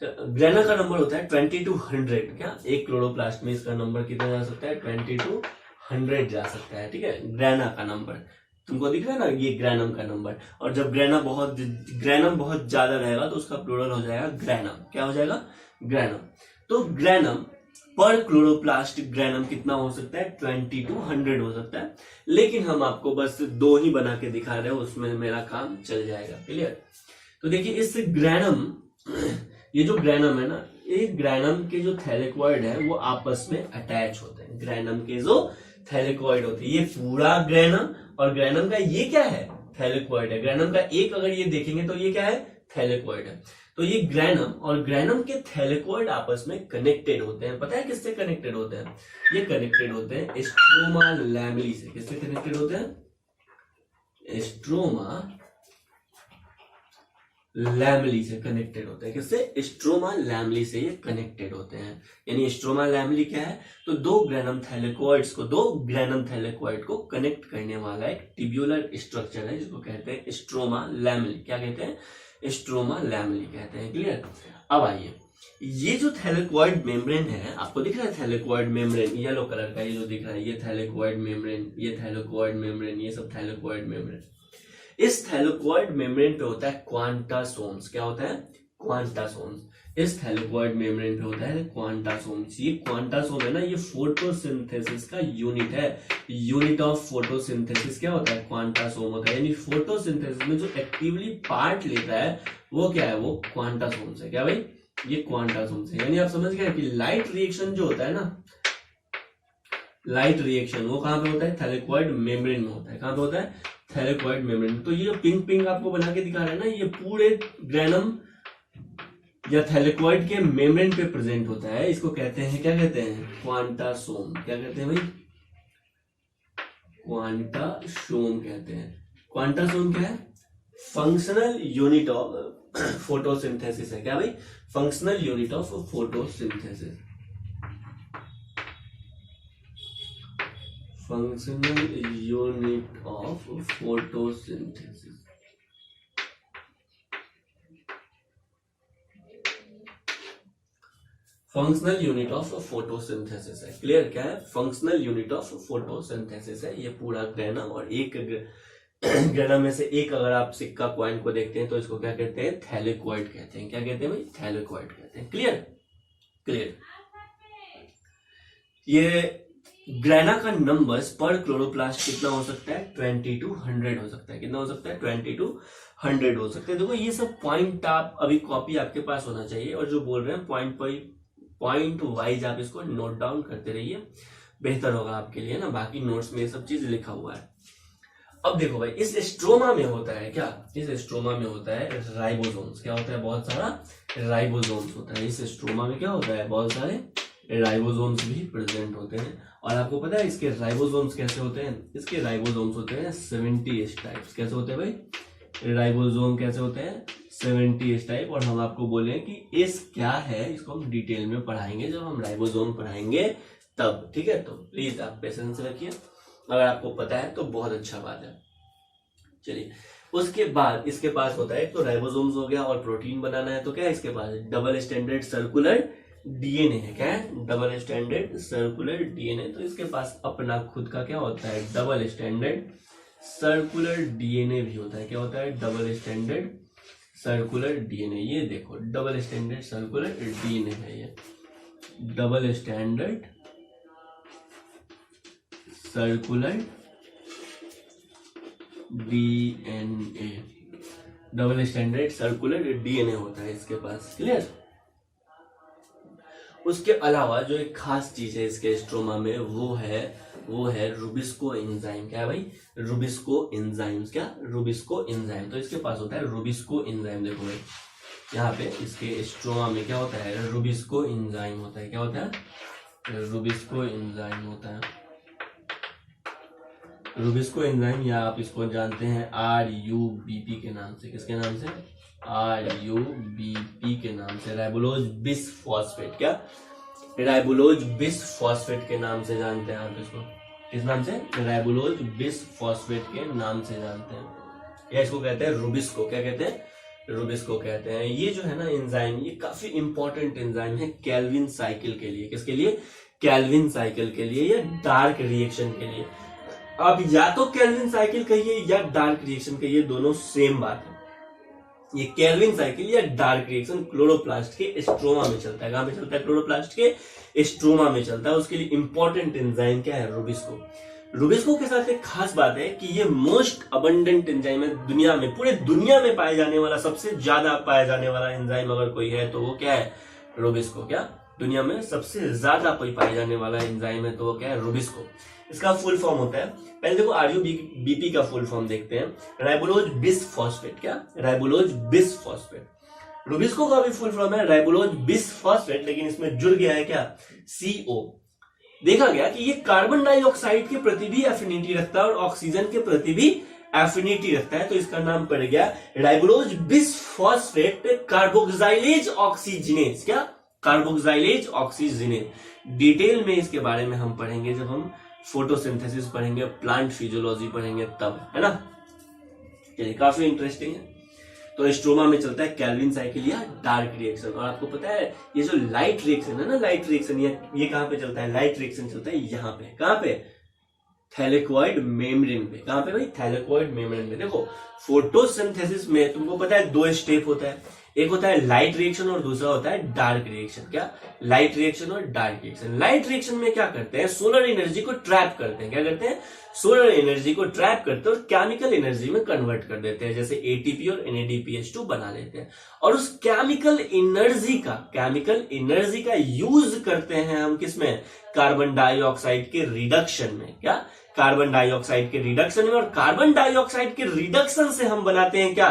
ग्रैना का नंबर होता है 20 to 100। क्या? एक क्लोरोप्लास्ट में इसका नंबर कितना जा सकता है? 20 to 100 जा सकता है। ठीक है, ग्रैना का नंबर तुमको दिख रहा है ना, ये ग्रैनम का नंबर। और जब ग्रैनम बहुत ज्यादा रहेगा तो उसका प्लूरल हो जाएगा ग्रैनम। क्या हो जाएगा? ग्रैनम। तो ग्रैनम पर क्लोरोप्लास्ट ग्रैनम कितना हो सकता है? 20 to 100 हो सकता है। लेकिन हम आपको बस 2 ही बना के दिखा रहे हो, उसमें मेरा काम चल जाएगा। क्लियर? तो देखिए, इस ग्रैनम, ये जो ग्रैनम है ना, एक ग्रैनम के जो थैलेकॉइड है वो आपस में अटैच होते हैं। ग्रैनम के जो थैलेकॉइड होते हैं, ये पूरा ग्रैनम और ग्रैनम का ये क्या है, थैलेकॉइड है। ग्रैनम का एक अगर ये देखेंगे तो ये क्या है, थैलेकॉइड है। तो ये ग्रैनम और ग्रैनम के थैलेकॉइड आपस में कनेक्टेड होते हैं। पता है किससे कनेक्टेड होते हैं, ये कनेक्टेड होते हैं स्ट्रोमा लैमेली से। किससे कनेक्टेड होते हैं, स्ट्रोमा लैमेली से कनेक्टेड होते हैं। किससे, स्ट्रोमा लैमेली से ये कनेक्टेड होते हैं। यानी स्ट्रोमा लैमेली क्या है, तो दो ग्रैनम थैलेकॉइड को कनेक्ट करने वाला एक ट्यूब्यूलर स्ट्रक्चर है जिसको कहते हैं स्ट्रोमा लैमेली। क्या कहते हैं, स्ट्रोमा लैमेली कहते हैं। क्लियर। अब आइए, ये जो थैलेकॉइड मेम्ब्रेन है, आपको दिख रहा है थैलेकॉइड मेम्ब्रेन येलो कलर का, ये जो दिख रहा है ये थैलेकॉइड मेम्ब्रेन, ये थैलेकॉइड मेम्ब्रेन, ये सब थैलेकॉइड मेम्ब्रेन। इस थैलेकॉइड मेम्ब्रेन पे होता है क्वांटासोम्स। क्या होता है, क्वांटासोम्स। इस थैलेकॉइड मेम्ब्रेन पे होता है क्वांटासोम्स। ये क्वांटासोम है ना, ये फोटोसिंथेसिस का यूनिट है। यूनिट ऑफ फोटोसिंथेसिस क्या होता है, क्वांटासोम होता है। यानी फोटोसिंथेसिस में जो एक्टिवली पार्ट लेता है वो क्या है, वो क्वांटासोम्स है। क्या भाई, ये क्वांटासोम्स है। यानी आप समझ गए कि लाइट रिएक्शन जो होता है ना, लाइट रिएक्शन वो कहां पे होता है, थैलेकॉइड मेम्ब्रेन में होता है। कहां पे होता है, थैलेकॉइड मेम्ब्रेन। तो ये पिंक पिंक आपको बना के दिखा रहा है ना, ये पूरे ग्रैनम या थैलेकॉइड के मेम्ब्रेन पे प्रेजेंट होता है। इसको कहते हैं, क्या कहते हैं, क्वांटासोम। क्या कहते हैं भाई, क्वांटासोम कहते हैं। क्वांटासोम क्या है, फंक्शनल यूनिट ऑफ फोटोसिंथेसिस है। क्या भाई, functional unit of photosynthesis. Functional unit of photosynthesis. Functional unit of photosynthesis है। क्लियर। क्या है, फंक्शनल यूनिट ऑफ फोटोसिंथेसिस है ये पूरा ग्रैनम। और एक ग्रैनम में से एक अगर आप सिक्का कॉइन को देखते हैं तो इसको क्या कहते हैं, थैलेकॉइड कहते हैं। क्या कहते हैं भाई, थैलेकॉइड कहते हैं। Clear, clear. ये ग्रैना का नंबर्स पर क्लोरोप्लास्ट कितना हो सकता है, 20 to 100 हो सकता है। कितना हो सकता है, 20 to 100 हो सकता है। देखो ये सब पॉइंट आप अभी कॉपी आपके पास होना चाहिए, और जो बोल रहे हैं पॉइंट वाइज आप इसको नोट डाउन करते रहिए, बेहतर होगा आपके लिए ना। बाकी नोट्स में ये सब चीज लिखा हुआ है। अब देखो भाई, इस स्ट्रोमा में होता है क्या, इस स्ट्रोमा में होता है राइबोसोम्स। क्या होता है, बहुत सारा राइबोसोम्स होता है। इस स्ट्रोमा में क्या होता है, बहुत सारे राइबोसोम्स भी प्रेजेंट होते हैं। और आपको पता है इसके राइबोसोम्स कैसे होते हैं, इसके राइबोसोम्स होते हैं 70 टाइप्स। कैसे होते हैं भाई, राइबोसोम कैसे होते हैं, 70 टाइप। और हम आपको बोले कि एस क्या है, इसको हम डिटेल में पढ़ाएंगे जब हम राइबोसोम पढ़ाएंगे तब। ठीक है, तो प्लीज आप पेशेंस रखिए। अगर आपको पता है तो बहुत अच्छा बात है। चलिए, उसके बाद इसके पास होता है, तो राइबोसोम्स हो गया। और प्रोटीन बनाना है तो क्या है इसके पास, डबल स्टैंडर्ड सर्कुलर डीएनए है। क्या है, डबल स्टैंडर्ड सर्कुलर डीएनए। तो इसके पास अपना खुद का क्या होता है, डबल स्टैंडर्ड सर्कुलर डीएनए भी होता है। क्या होता है, डबल स्टैंडर्ड सर्कुलर डीएनए। ये देखो डबल स्टैंडर्ड सर्कुलर डीएनए है, ये double standard circular DNA, double standard circular DNA होता है इसके पास। क्लियर। उसके अलावा जो एक खास चीज है इसके स्ट्रोमा में, वो है रुबिस्को एंजाइम। क्या है भाई, रुबिस्को एंजाइम्स। क्या, रुबिस्को एंजाइम। तो इसके पास होता है रुबिस्को एंजाइम। देखो भाई यहाँ पे इसके स्ट्रोमा में क्या होता है, रुबिस्को एंजाइम होता है। क्या होता है, रुबिस्को एंजाइम होता है। रुबिस्को एंजाइम, या आप इसको जानते हैं RUBP के नाम से। किसके नाम से, RUBP के नाम से, राइबोलोज बिसफॉस्फेट। क्या, राइबोलोज बिसफॉस्फेट के नाम से जानते हैं आप इसको। किस नाम से, राइबोलोज बिसफॉस्फेट के नाम से जानते हैं। या इसको कहते हैं रुबिस्को। क्या कहते हैं, रुबिस्को कहते हैं। ये जो है ना एंजाइम, ये काफी इंपॉर्टेंट एंजाइम है कैल्विन साइकिल के लिए। किसके लिए, कैल्विन साइकिल के लिए, या डार्क रिएक्शन के लिए। अब या तो कैल्विन साइकिल कहिए या डार्क रिएक्शन कहिए, दोनों सेम बात है। ये कैल्विन साइकिल या डार्क रिएक्शन क्लोरोप्लास्ट के स्ट्रोमा में चलता है। कहां पे चलता है, क्लोरोप्लास्ट के स्ट्रोमा में चलता है। उसके लिए इंपॉर्टेंट एंजाइम क्या है, रुबिस्को। रुबिस्को के साथ एक खास बात है कि ये मोस्ट अबंडेंट एंजाइम है दुनिया में, पूरे दुनिया में पाए जाने वाला, सबसे ज्यादा पाया जाने वाला एंजाइम अगर कोई है तो वो क्या है, रुबिस्को। क्या दुनिया में सबसे ज्यादा कोई पाई जाने वाला एंजाइम है तो वो क्या है, रुबिस्को। इसका फुल फॉर्म होता है, पहले देखो आरयूबीपी का फुल फॉर्म देखते हैं, राइबोलोज बिसफॉस्फेट। क्या, राइबोलोज बिसफॉस्फेट। रुबिस्को का भी फुल फॉर्म है राइबोलोज बिसफॉस्फेट, लेकिन इसमें जुड़ गया है क्या, CO। देखा गया कि ये कार्बन डाइऑक्साइड के प्रति भी एफिनिटी रखता है और ऑक्सीजन के प्रति भी एफिनिटी रखता है, तो इसका नाम पड़ गया राइबोलोज बिसफॉस्फेट कार्बोक्साइलेज ऑक्सीजनेज। क्या, कार्बोक्साइलेज ऑक्सीजनेज। डिटेल में इसके बारे में हम पढ़ेंगे जब हम फोटोसिंथेसिस पढ़ेंगे, प्लांट फिजियोलॉजी पढ़ेंगे तब, है ना। चलिए, काफी इंटरेस्टिंग है। तो स्ट्रोमा में चलता है कैल्विन साइकिल या डार्क रिएक्शन। और आपको पता है ये जो लाइट रिएक्शन है ना, लाइट रिएक्शन ये कहां पे चलता है, लाइट रिएक्शन चलता है यहाँ पे, कहां पे, थैलेकोइड मेम्ब्रेन पे। कहां पे भाई, थैलेकोइड मेम्ब्रेन पे। देखो फोटोसिंथेसिस में तुमको पता है 2 स्टेप होता है, एक होता है लाइट रिएक्शन और दूसरा होता है डार्क रिएक्शन। क्या, लाइट रिएक्शन और डार्क रिएक्शन। लाइट रिएक्शन में क्या करते हैं, सोलर एनर्जी को ट्रैप करते हैं। क्या करते हैं, सोलर एनर्जी को ट्रैप करते हैं और केमिकल एनर्जी में कन्वर्ट कर देते हैं, जैसे ATP और NADPH2 बना लेते हैं। और उस केमिकल एनर्जी का यूज करते हैं हम किसमें, कार्बन डाइऑक्साइड के रिडक्शन में। क्या, कार्बन डाइऑक्साइड के रिडक्शन में। और कार्बन डाइऑक्साइड के रिडक्शन से हम बनाते हैं क्या,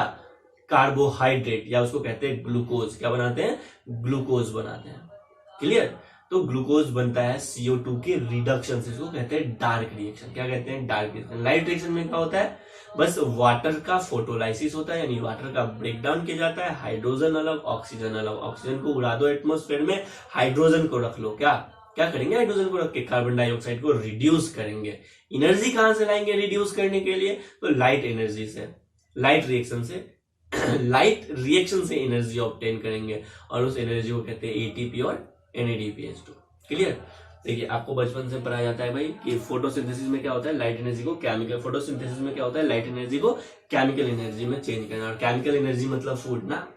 कार्बोहाइड्रेट, या उसको कहते हैं ग्लूकोज। क्या बनाते हैं, ग्लूकोज बनाते हैं। क्लियर। तो ग्लूकोज बनता है CO2 के रिडक्शन से, इसको कहते हैं डार्क रिएक्शन। क्या कहते हैं, डार्क रिएक्शन। लाइट रिएक्शन में क्या होता है, बस वाटर का फोटोलाइसिस होता है, यानी वाटर का ब्रेकडाउन किया जाता है, हाइड्रोजन अलग ऑक्सीजन अलग। ऑक्सीजन को उड़ा दो एटमॉस्फेयर में, हाइड्रोजन को रख लो। क्या करेंगे, हाइड्रोजन को रख के कार्बन डाइऑक्साइड को रिड्यूस करेंगे। एनर्जी कहां से लाएंगे रिड्यूस करने के लिए, तो लाइट एनर्जी से, लाइट रिएक्शन से एनर्जी ऑब्टेन करेंगे और उस एनर्जी को कहते हैं ATP और NADPH2। क्लियर। देखिए, आपको बचपन से पढ़ाया जाता है भाई कि फोटोसिंथेसिस में क्या होता है, लाइट एनर्जी को केमिकल, फोटोसिंथेसिस में क्या होता है, लाइट एनर्जी को केमिकल एनर्जी में चेंज करना। और केमिकल एनर्जी मतलब फूड ना,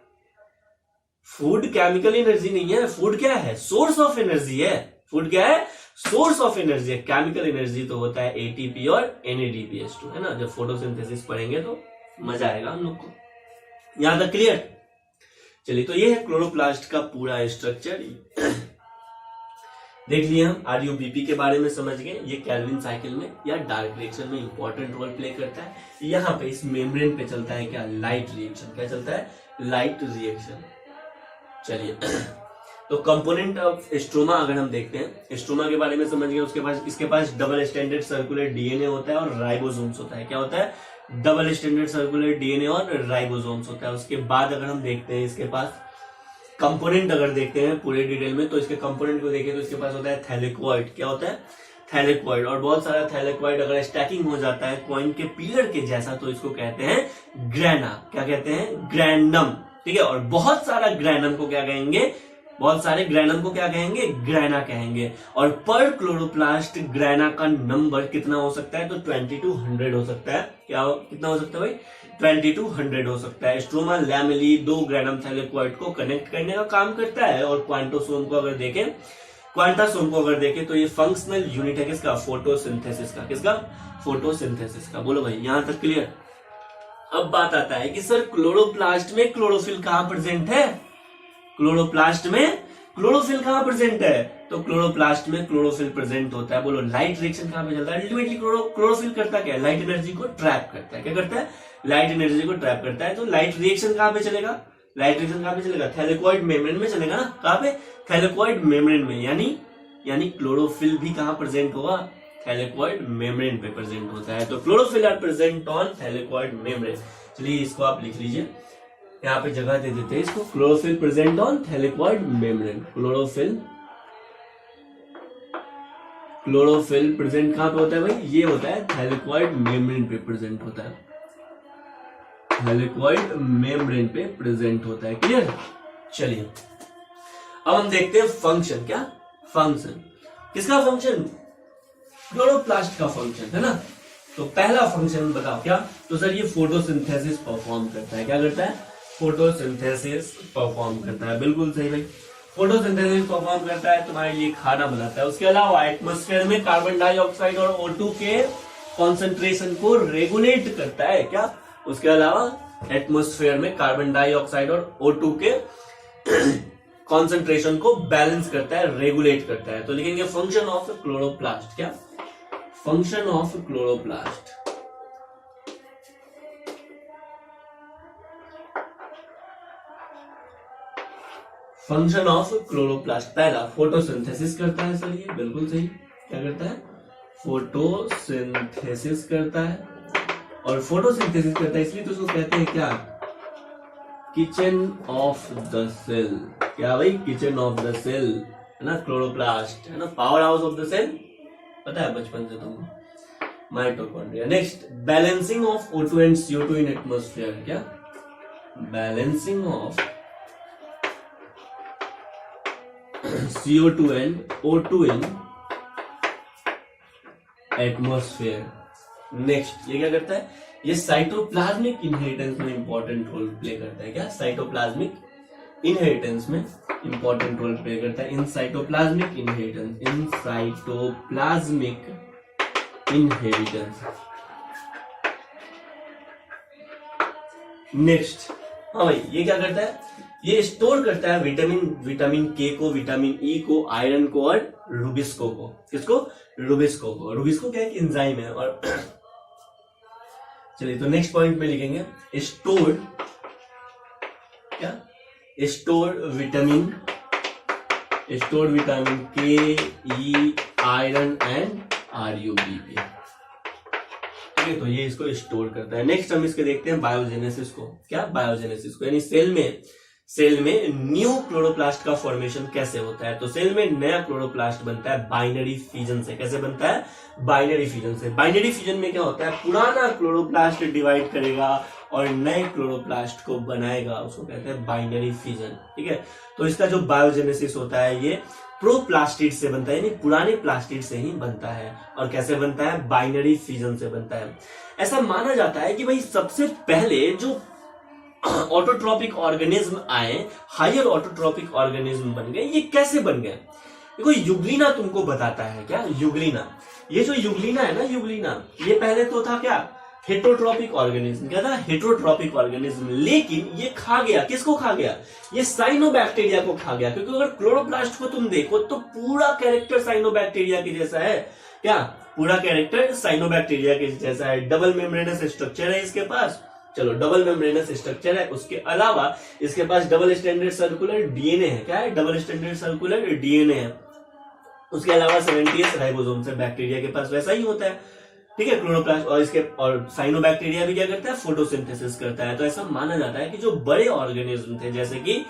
फूड केमिकल एनर्जी नहीं है, फूड क्या है, सोर्स ऑफ एनर्जी है। फूड क्या है, सोर्स ऑफ एनर्जी है। केमिकल एनर्जी तो होता है ATP और NADPH2, है ना। जब फोटोसिंथेसिस पढ़ेंगे तो मजा आएगा हम लोग को। यहां तक क्लियर। चलिए, तो ये है क्लोरोप्लास्ट का पूरा स्ट्रक्चर। देख लिया हम, RUBP के बारे में समझ गए। ये कैल्विन साइकिल में या डार्क रिएक्शन में इंपॉर्टेंट रोल प्ले करता है। यहाँ पे इस मेम्ब्रेन पे चलता है क्या, लाइट रिएक्शन। क्या चलता है, लाइट रिएक्शन। चलिए, तो कंपोनेंट ऑफ स्ट्रोमा अगर हम देखते हैं, स्ट्रोमा के बारे में समझ गए। इसके पास डबल स्टैंडर्ड सर्कुलर DNA होता है और राइबोसोम्स होता है। क्या होता है, डबल स्टैंडर्ड सर्कुलर DNA और राइबोसोम्स होता है। उसके बाद अगर हम देखते हैं इसके पास कंपोनेंट, अगर देखते हैं पूरे डिटेल में, तो इसके कंपोनेंट को देखें तो इसके पास होता है थैलेकोइड। क्या होता है, थैलेकोइड। और बहुत सारा थैलेकोइड अगर स्टैकिंग हो जाता है कॉइन के पिलर के जैसा, तो इसको कहते हैं ग्रैना। क्या कहते हैं, ग्रैंडम। ठीक है। और बहुत सारा ग्रैनम को क्या कहेंगे, बहुत सारे ग्रैनम को क्या कहेंगे, ग्रैना कहेंगे। और पर क्लोरोप्लास्ट ग्रैना का नंबर कितना हो सकता है, तो 20 to 100 हो सकता है। कितना हो सकता है भाई, 20 to 100 हो सकता है। स्ट्रोमा लैमेली 2 ग्रैनम थैलेकोइड को कनेक्ट करने का काम करता है। और क्वांटोसोम को अगर देखें तो ये फंक्शनल यूनिट है किसका, फोटोसिंथेसिस का। किसका, फोटोसिंथेसिस का। बोलो भाई, यहां तक क्लियर। अब बात आता है कि सर क्लोरोप्लास्ट में क्लोरोफिल कहां प्रेजेंट है, क्लोरोप्लास्ट में क्लोरोफिल कहां प्रेजेंट है, तो क्लोरोप्लास्ट में क्लोरोफिल प्रेजेंट होता है। बोलो, लाइट रिएक्शन कहां पे चलता है, अल्टीमेटली क्लोरोफिल करता क्या है, लाइट एनर्जी को ट्रैप करता है। क्या करता है, लाइट एनर्जी को ट्रैप करता है। तो लाइट रिएक्शन कहां पे चलेगा, थैलेकोइड मेम्ब्रेन में चलेगा ना। कहां पे, थैलेकोइड मेम्ब्रेन में। यानी क्लोरोफिल भी कहां प्रेजेंट होगा, थैलेकोइड मेम्ब्रेन पे प्रेजेंट होता है। तो chlorophyll are present on thylakoid membrane. चलिए, इसको आप लिख लीजिए, यहाँ पे जगह दे देते हैं इसको। Chlorophyll present on thylakoid membrane. Chlorophyll present कहां पे होता है भाई, ये होता है थैलेकोइड मेम्ब्रेन पे प्रेजेंट होता है। थैलेकोइड मेम्ब्रेन पे प्रेजेंट होता है। क्लियर। चलिए, अब हम देखते हैं फंक्शन। क्या फंक्शन, किसका फंक्शन, क्लोरोप्लास्ट का फंक्शन, है ना। तो पहला फंक्शन बताओ क्या, तो सर ये फोटोसिंथेसिस परफॉर्म करता है। क्या करता है, फोटोसिंथेसिस परफॉर्म करता है। बिल्कुल सही भाई, फोटोसिंथेसिस परफॉर्म करता है, तुम्हारे लिए खाना बनाता है। उसके अलावा एटमॉस्फेयर में कार्बन डाइऑक्साइड और O2 के कॉन्सेंट्रेशन को रेगुलेट करता है। क्या, उसके अलावा एटमॉस्फेयर में कार्बन डाइऑक्साइड और O2 के कॉन्सेंट्रेशन को बैलेंस करता है, रेगुलेट करता है। तो लिखेंगे फंक्शन ऑफ क्लोरोप्लास्ट, क्या function of chloroplast. Function of chloroplast, पहला फोटोसिंथेसिस करता है, सर ये बिल्कुल सही, क्या करता है, फोटोसिंथेसिस करता है। और फोटोसिंथेसिस करता है इसलिए तो उसको कहते हैं क्या, किचन ऑफ द सेल, क्या भाई, किचन ऑफ द सेल, है ना, क्लोरोप्लास्ट, है ना, power house of the cell, पता है बचपन से तुमको, mitochondria. Next, balancing of O2 and CO2 in atmosphere, क्या balancing of CO2 and O2 in atmosphere. Next, ये क्या करता है, ये साइटोप्लाज्मिक इनहेरिटेंस में इंपॉर्टेंट रोल प्ले करता है, क्या साइटोप्लाज्मिक इनहेरिटेंस में इंपॉर्टेंट रोल प्ले करता है। In cytoplasmic inheritance, in cytoplasmic inheritance. Next, हाँ भाई, ये क्या करता है, ये स्टोर करता है विटामिन के को, विटामिन ई को, आयरन को और रुबिस्को को। किसको, रुबिस्को को। रुबिस्को क्या है, एंजाइम है। और चलिए, तो नेक्स्ट पॉइंट में लिखेंगे स्टोर्ड, क्या स्टोर्ड विटामिन के, ई, आयरन एंड RUBP। ठीक है, तो ये इसको स्टोर करता है। नेक्स्ट हम इसके देखते हैं बायोजेनेसिस को, क्या बायोजेनेसिस को, यानी सेल में न्यू क्लोरोप्लास्ट का फॉर्मेशन कैसे होता है। तो सेल में नया क्लोरोप्लास्ट बनता है बाइनरी फ्यूजन से। कैसे बनता है, बाइनरी फ्यूजन से। बाइनरी फ्यूजन में क्या होता है, पुराना क्लोरोप्लास्ट डिवाइड करेगा और नए क्लोरोप्लास्ट को बनाएगा, उसको कहते हैं बाइनरी फ्यूजन। ठीक है, तो इसका जो बायोजेनेसिस होता है ये प्रोप्लास्टिड से बनता है, यानी पुराने प्लास्टिड से ही बनता है। और कैसे बनता है, बाइनरी फ्यूजन से बनता है। ऐसा माना जाता है कि भाई सबसे पहले जो ऑटोट्रॉपिक ऑर्गेनिज्म आए, हायर ऑटोट्रॉपिक ऑर्गेनिज्म बन गए। ये कैसे बन गए, देखो युग्लिना तुमको बताता है, क्या युग्लिना, ये जो युग्लिना है ना, युग्लिना ये पहले तो था क्या, हेटरोट्रॉपिक ऑर्गेनिज्म। क्या था, हेटरोट्रॉपिक ऑर्गेनिज्म। लेकिन ये खा गया, किसको खा गया, ये साइनोबैक्टीरिया को खा गया। क्योंकि अगर क्लोरोप्लास्ट को तुम देखो तो पूरा कैरेक्टर साइनोबैक्टीरिया के जैसा है, क्या पूरा कैरेक्टर साइनोबैक्टीरिया के जैसा है। डबल मेम्ब्रेनस स्ट्रक्चर है इसके पास, चलो डबल मेम्ब्रेनस स्ट्रक्चर है। उसके अलावा इसके पास डबल स्टैंडर्ड सर्कुलर डीएनए है, क्या है, डबल स्टैंडर्ड सर्कुलर डीएनए है। उसके अलावा 70s राइबोसोम से, बैक्टीरिया के पास वैसा ही होता है। ठीक है, क्लोरोप्लास्ट और साइनोबैक्टीरिया भी क्या करता है, फोटोसिंथेसिस करता है। तो ऐसा माना जाता है कि जो बड़े ऑर्गेनिज्म थे, जैसे कि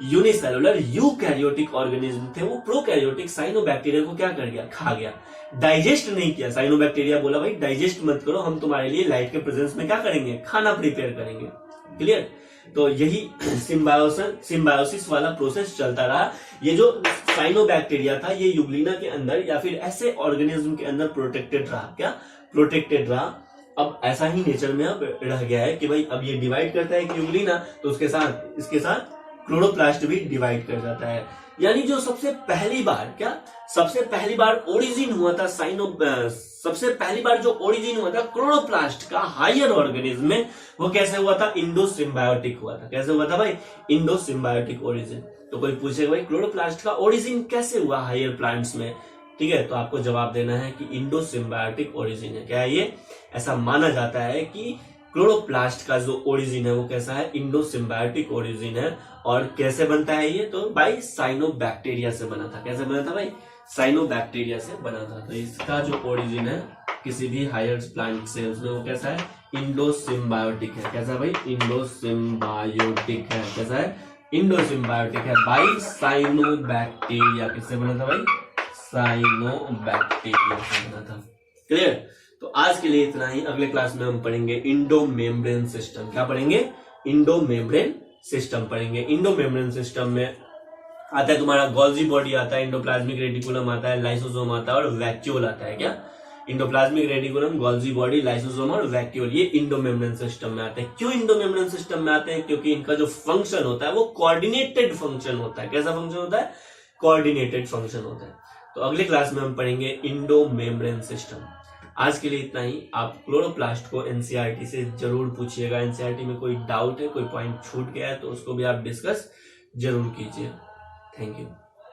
यूनिसेलुलर यूकैरियोटिक ऑर्गेनिज्म थे, वो प्रोकैरियोटिक साइनोबैक्टीरिया को क्या कर गया, खा गया, डाइजेस्ट नहीं किया। साइनोबैक्टीरिया बोला भाई डाइजेस्ट मत करो, हम तुम्हारे लिए लाइट के प्रेजेंस में क्या करेंगे, खाना प्रिपेयर करेंगे। क्लियर, तो यही सिम्बायोसिस वाला प्रोसेस चलता रहा। ये जो साइनोबैक्टीरिया था ये युग्लिना के अंदर या फिर ऐसे ऑर्गेनिज्म के अंदर प्रोटेक्टेड रहा, क्या प्रोटेक्टेड रहा। अब ऐसा ही नेचर में अब रह गया है कि भाई अब ये डिवाइड करता है कि युग्लिना, तो उसके साथ इसके साथ क्लोरोप्लास्ट भी डिवाइड कर जाता है। यानी जो सबसे पहली बार ओरिजिन हुआ था सबसे पहली बार जो ओरिजिन हुआ था क्लोरोप्लास्ट का हायर ऑर्गेनिज्म में, वो कैसे हुआ था, इंडोसिम्बायोटिक हुआ था। कैसे हुआ था भाई, इंडोसिम्बायोटिक ओरिजिन। तो कोई पूछेगा भाई क्लोरोप्लास्ट का ओरिजिन कैसे हुआ हायर प्लांट्स में, ठीक है, तो आपको जवाब देना है कि इंडोसिम्बायोटिक ओरिजिन है। क्या है ये, ऐसा माना जाता है कि क्लोरोप्लास्ट का जो ओरिजिन है वो कैसा है, इंडोसिम्बायोटिक ओरिजिन है। और कैसे बनता है ये, तो भाई साइनोबैक्टीरिया से बना था। कैसे बना था भाई, साइनोबैक्टीरिया से बना था। तो इसका जो ओरिजिन है किसी भी हायर प्लांट सेल्स में वो कैसा है, इंडोसिम्बायोटिक है। कैसा भाई, इंडोसिम्बायोटिक है। कैसा है, इंडोसिम्बायोटिक है बाई साइनोबैक्टीरिया। किससे बना था भाई, साइनोबैक्टीरिया से बना था। क्लियर, तो आज के लिए इतना ही। अगले क्लास में हम पढ़ेंगे इंडोमेम्ब्रेन सिस्टम। क्या पढ़ेंगे, इंडोमेम्ब्रेन सिस्टम पढ़ेंगे। इंडोमेम्ब्रेन सिस्टम में आता है तुम्हारा गोल्जी बॉडी आता है, इंडोप्लाज्मिक रेटिकुलम आता है, लाइसोसोम आता है और वैक्यूल आता है। क्या, endoplasmic reticulum, Golgi body, lysosome और वैक्यूल, ये इंडोमेम्ब्रेन सिस्टम में आते हैं। क्यों इंडोमेम्ब्रेन सिस्टम में आते हैं, क्योंकि इनका जो फंक्शन होता है वो कोऑर्डिनेटेड फंक्शन होता है। कैसा फंक्शन होता है, कोऑर्डिनेटेड फंक्शन होता है। तो अगले क्लास में हम पढ़ेंगे इंडोमेम्ब्रेन सिस्टम। आज के लिए इतना ही। आप क्लोरोप्लास्ट को एनसीईआरटी से जरूर पूछिएगा। एनसीईआरटी में कोई डाउट है, कोई पॉइंट छूट गया है तो उसको भी आप डिस्कस जरूर कीजिए। Thank you.